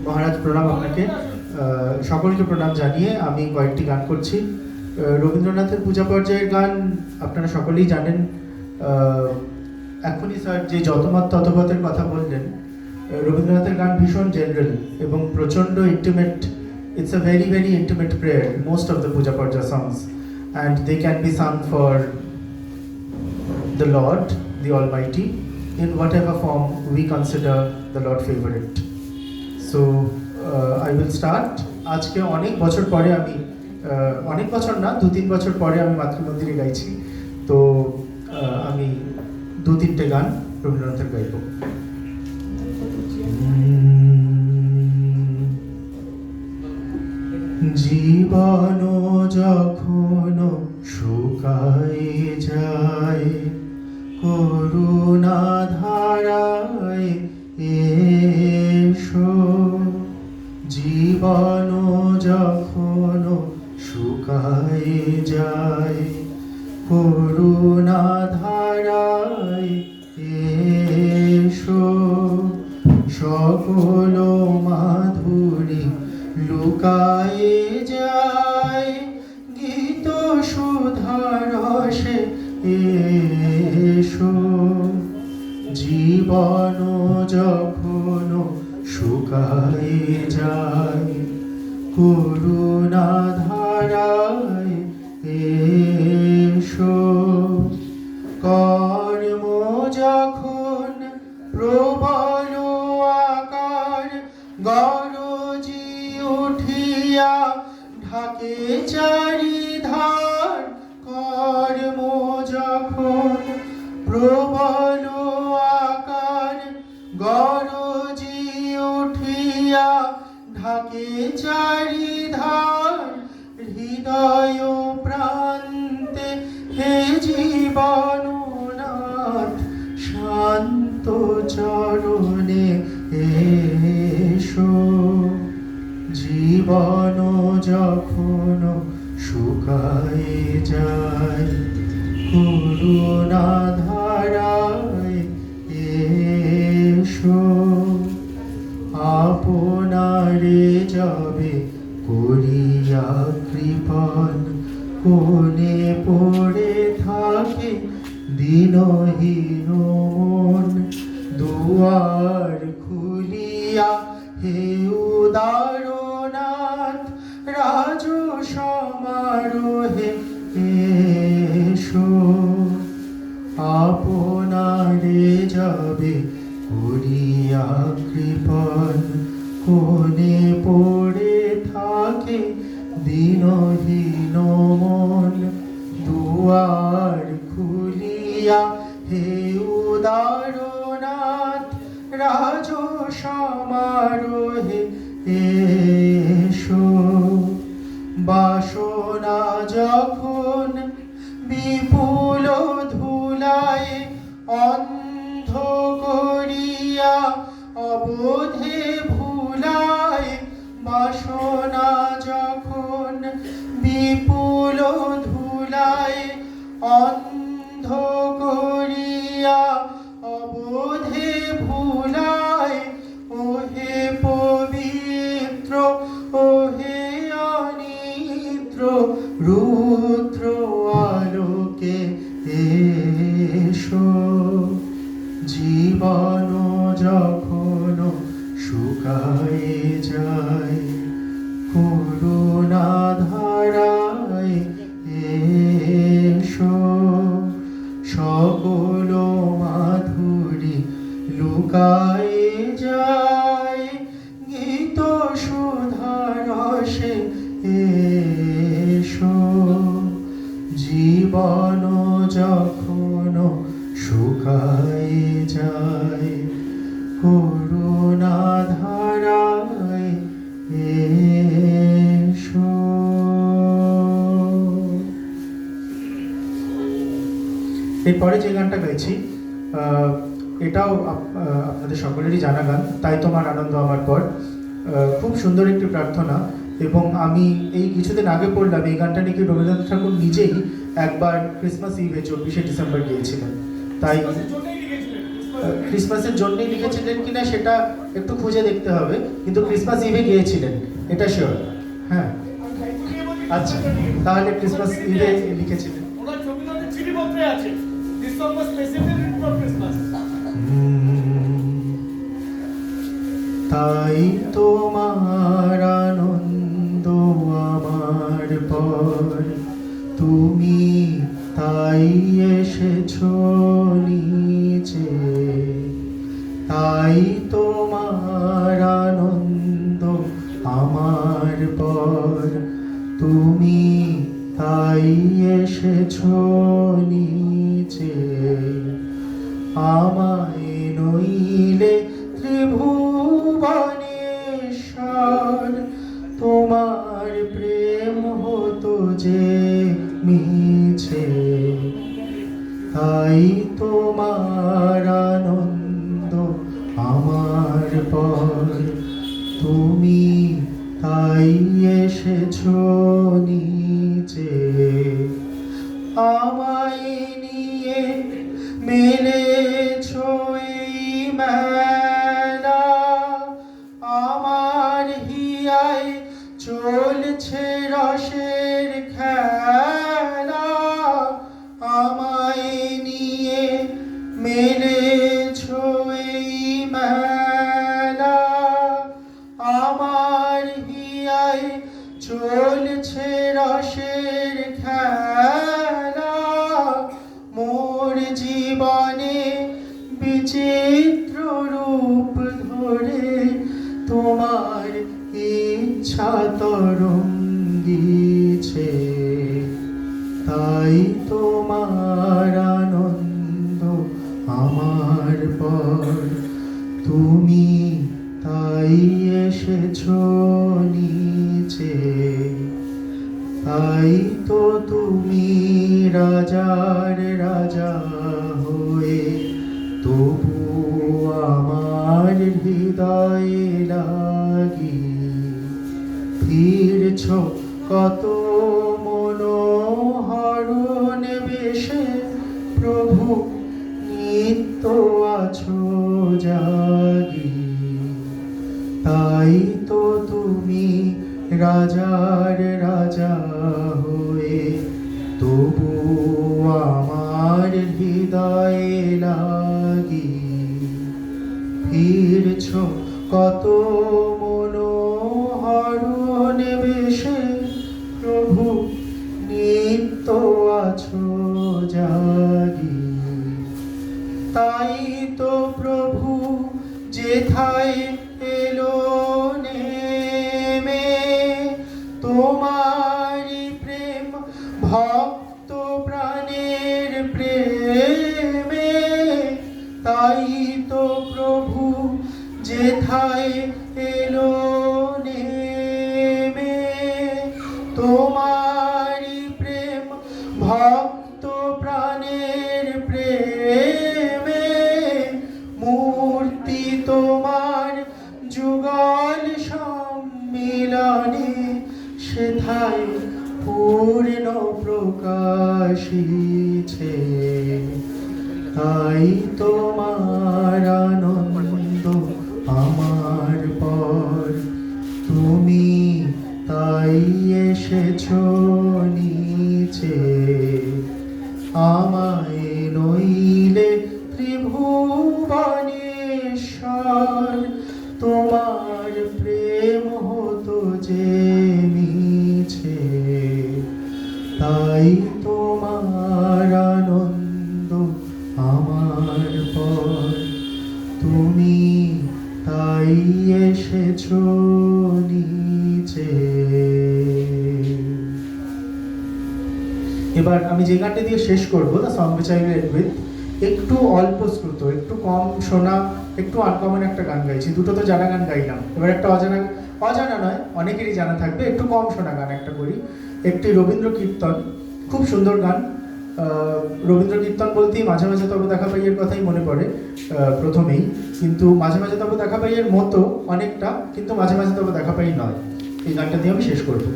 মহারাজ প্রণাম আপনাকে। সকলকে প্রণাম জানিয়ে আমি কয়েকটি গান করছি। রবীন্দ্রনাথের পূজা পর্যায়ের গান আপনারা সকলেই জানেন। এখনই স্যার যে যতমত ততপথের কথা বললেন, রবীন্দ্রনাথের গান ভীষণ জেনারেল এবং প্রচণ্ড intimate. It's a very very intimate prayer, most of the puja parja songs, and they can be sung for the Lord, the Almighty, in whatever form we consider the Lord favorite. So I will start. আজকে অনেক বছর পরে আমি অনেক বছর না 2-3 বছর পরে আমি মাতৃমন্দিরে গাইছি। তো আমি 2-3টে গান রবীন্দ্রনাথের গাইব। জীবন যখন শুকায় যায়, করুণা ধারায় এসো। জীবন যখন শুকায় যায়, করুণা ধারায় এসো। সকল মাধুরী লুকায়ে যায়, গীত সুধারসে এসো। জীবন যখন শুকায়ে যায়, করুণা ধারায় এসো। কর্ম যখন প্রবল আকার গরজি উঠিয়া ঢাকে চারিধার, কর্ম যখন প্রবল আকার গরজি উঠিয়া ঢাকে চারিধার, হৃদয় প্রান্তে হে জীবননাথ শান্ত চরণে এসো। জীবন যখন শুকায়ে যায়, করুণা ধারায় এসো। আপনারে যাবে করিয়া কৃপণ, কোণে পড়ে থাকে দিনহীন মন। দুয়ার খুলিয়া হে উদারনাথ রাজ সমারোহে এসো। আপনারে যাবে করিয়া কৃপণ, কোণে পড়ে থাকে দিনহীন মন। দুয়ার খুলিয়া হে উদারনাথ রাজ সমারোহে এসো। বাসনা যখন বিপুল ধুলায় অন্ধ করিয়া অবোধে ভুলায়, বাসনা যখন বিপুল ধুলায় অন্ধ করিয়া অবোধে ভুলায়, ওহে পবিত্র ওহে অনিদ্র রুদ্র আলোকে এসো। জীবন যখন শুকায়ে যায়, করুণা ধারায় এসো। সকল মাধুরী লুকায়ে যায়, গীত সুধারসে এসো। জীবন যখন শুকায়ে যায়, করুণা ধারায় এসো। এরপরে যে গানটা গাইছি এটাও আপনাদের সকলেরই জানা গান, তাই তোমার আনন্দ আমার পর। খুব সুন্দর একটি প্রার্থনা, এবং আমি এই কিছুদিন আগে পড়লাম এই গানটা নাকি রবীন্দ্রনাথ ঠাকুর নিজেই একবার ক্রিসমাস ইভে 24শে ডিসেম্বর গিয়েছিলেন। তাই ক্রিসমাসের জন্যই লিখেছিলেন কিনা সেটা একটু খুঁজে দেখতে হবে, কিন্তু ক্রিসমাস ইভে গিয়েছিলেন এটা শিওর। হ্যাঁ, আচ্ছা, তাহলে ক্রিসমাস ইভে লিখেছিলেন। ওনার রবীন্দ্রনাথের চিঠিপত্রে আছে this song was specifically for Christmas. তাই তোমার আনন্দ আমার পর, তুমি তাই এসেছো নিচে। তাই তোমার আনন্দ আমার পর, তুমি তাই এসেছো নিচে। আমায় নইলে ত্রিভুবনেশ্বর, তোমার প্রেম হতো যে মিছে। তাই তোমার আনন্দ আমার পর, তুমি তাই এসেছো নিচে। আমায় নিয়ে মেলেছো এই মেলা, আমার হিয়ায় চলছে রসের খেলা। আমায় নিয়ে মেলেছো এই মেলা, আমার হিয়ায় চলছে রসের খেলা। মোর জীবনে বিচিত্র রূপ ধরে, তোমার ইচ্ছা তরঙ্গিছে। তাই তোমার আনন্দ আমার পর, তুমি তাই এসেছো নিচে। তাই তো তুমি রাজার রাজা হয়ে, তবু আমার হৃদয়ে লাগি ফিরছ কত মনোহরণ বেশে। প্রভু নিত্য আছো জাগি। তাই তো তুমি রাজার রাজা হয়ে, তবু আমার হৃদয়ে লাগি ফিরছ কত মনোহরণ বেশে। প্রভু নিত্য আছো জাগি। তাই তো প্রভু যেথায় এলো নেমে, তোমারি প্রেম ভক্ত প্রাণের প্রেমে। তাই তো প্রভু যেথায় এলো নেমে, তোমারি প্রেম ভক্ত প্রাণের প্রেমে। মূর্তি তোমার যুগল সম্মিলনে, সেথায় পূর্ণ প্রকাশিছে। তাই তোমার আনন্দ আমার পর, তুমি তাই এসেছো নিচে। আমায় নইলে ত্রিভুবনেশ্বর, তোমার প্রেম হতো যে মিছে। তাই তোমার আনন্দ আমার পর, তুমি তাই এসেছো নিচে। এবার আমি যে গানটা দিয়ে শেষ করবো, the song which I will end with, একটু অল্প শ্রুত, একটু কম শোনা, একটু আনকমন একটা গান গাইছি। দুটো তো জানা গান গাইলাম, এবার একটা অজানা নয়, অনেকেরই জানা থাকবে, একটু কম শোনা গান একটা করি। একটি রবীন্দ্র কীর্তন, খুব সুন্দর গান। রবীন্দ্র কীর্তন বলতেই মাঝে মাঝে তবে দেখা পাইয়ের কথাই মনে পড়ে প্রথমেই, কিন্তু মাঝে মাঝে তবে দেখা পাইয়ের মতো অনেকটা, কিন্তু মাঝে মাঝে তবে দেখা পাই নয়। এই গানটা দিয়ে আমি শেষ করবো।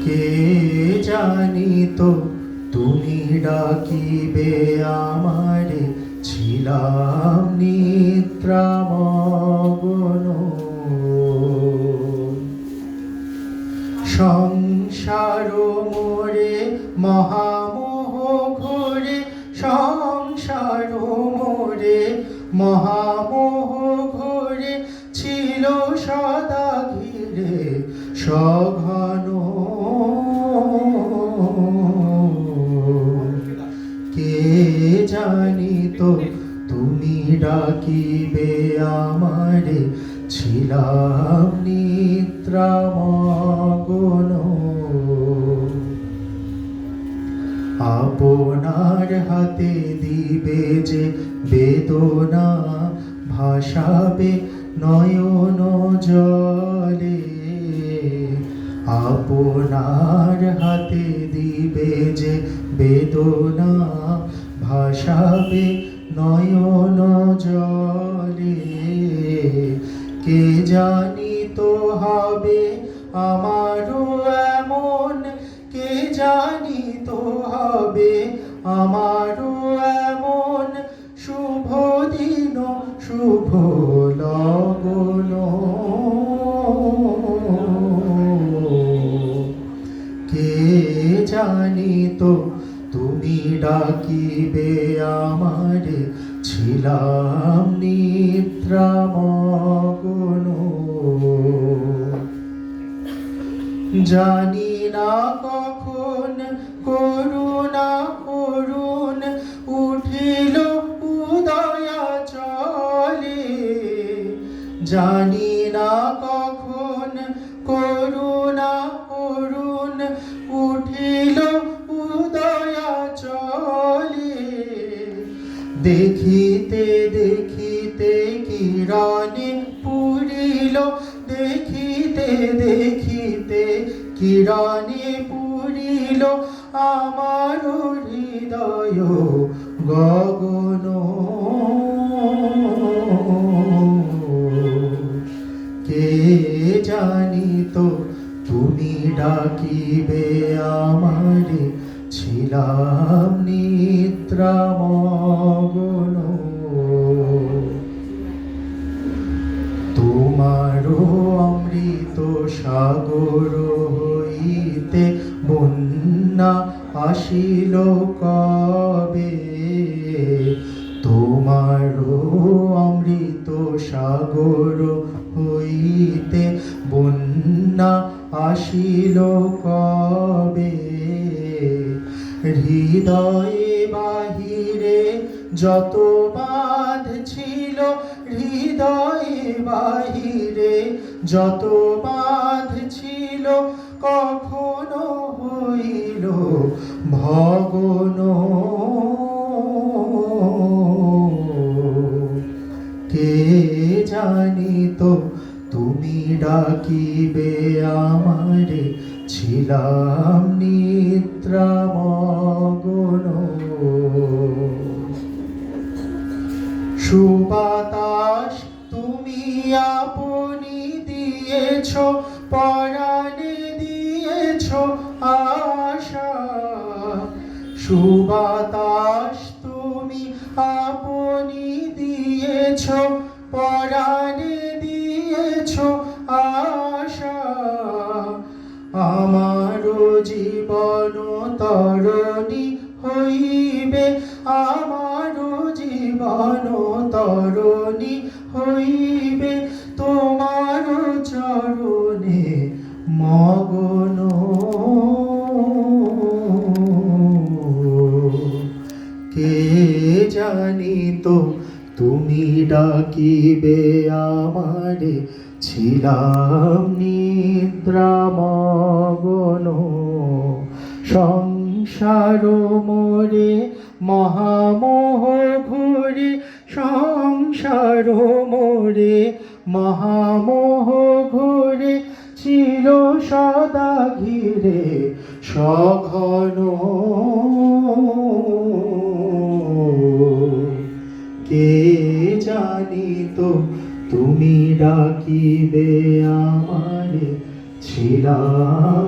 কে জানিত তুমি ডাকিবে আমারে, ছিলাম নিদ্রামগ্ন। সংসার মোরে মহামোহ ঘোরে, সংসার মোরে মহামোহ ঘোরে, ছিল সদা ঘিরে সঘন। কে জানিত তুমি ডাকিবে আমারে, ছিলাম নিদ্রামগ্ন। আপনার হাতে দিবে যে বেদনা, ভাসাবে নয়ন জলে। আপনার হাতে দিবে যে বেদনা, ভাসাবে নয়ন জলে। কে জানিত হবে আমারও এমন, কে জানিত হবে আমারও এমন, শুভ দিন শুভ লগন। কে জানিত তুমি ডাকিবে আমারে, ছিলাম নিদ্রামগ্ন। জানি না কখন করুণা করুণ উঠিল উদয়া চলে। জানি না কখন করুণা করুণ উঠিল উদয়া চলে। দেখিতে দেখিতে কিরণে পুরিল, দেখিতে দেখিতে কিরণে পুরিল আমার হৃদয় গগন। কে জানিত তুমি ডাকিবে আমারে, ছিলাম নিদ্রামগ্ন। তোমারও অমৃত সাগর হইতে বন্যা আসিল কবে। তোমারও অমৃত সাগর হইতে বন্যা আসিল কবে। হৃদয়ে বাহিরে যত বাঁধ ছিল, হৃদয়ে বাহিরে যত বাঁধ ছিল, কখনো হইল ভগ্ন। কে জানিত তুমি ডাকিবে আমারে, ছিলাম নিদ্রামগ্ন। সুবাতাস তুমি আপনি দিয়েছ, পরাণে দিয়েছ আশা। সুবাতাস তুমি আপনি দিয়েছ, পরাণে দিয়েছ আশা। আমারও জীবন তরণী হইবে, আমারও জীবন তরণী হইবে, তোমার চরণে মগ্ন। কে জানিত তুমি ডাকিবে আমারে, ছিলাম নিদ্রামগ্ন। সংসার মোরে মহামোহ ঘোরে, সংসার মোরে মহামোহ ঘোরে, ছিল সদা ঘিরে সঘন। কে জানিত তুমি ডাকিবে আমারে, ছিলাম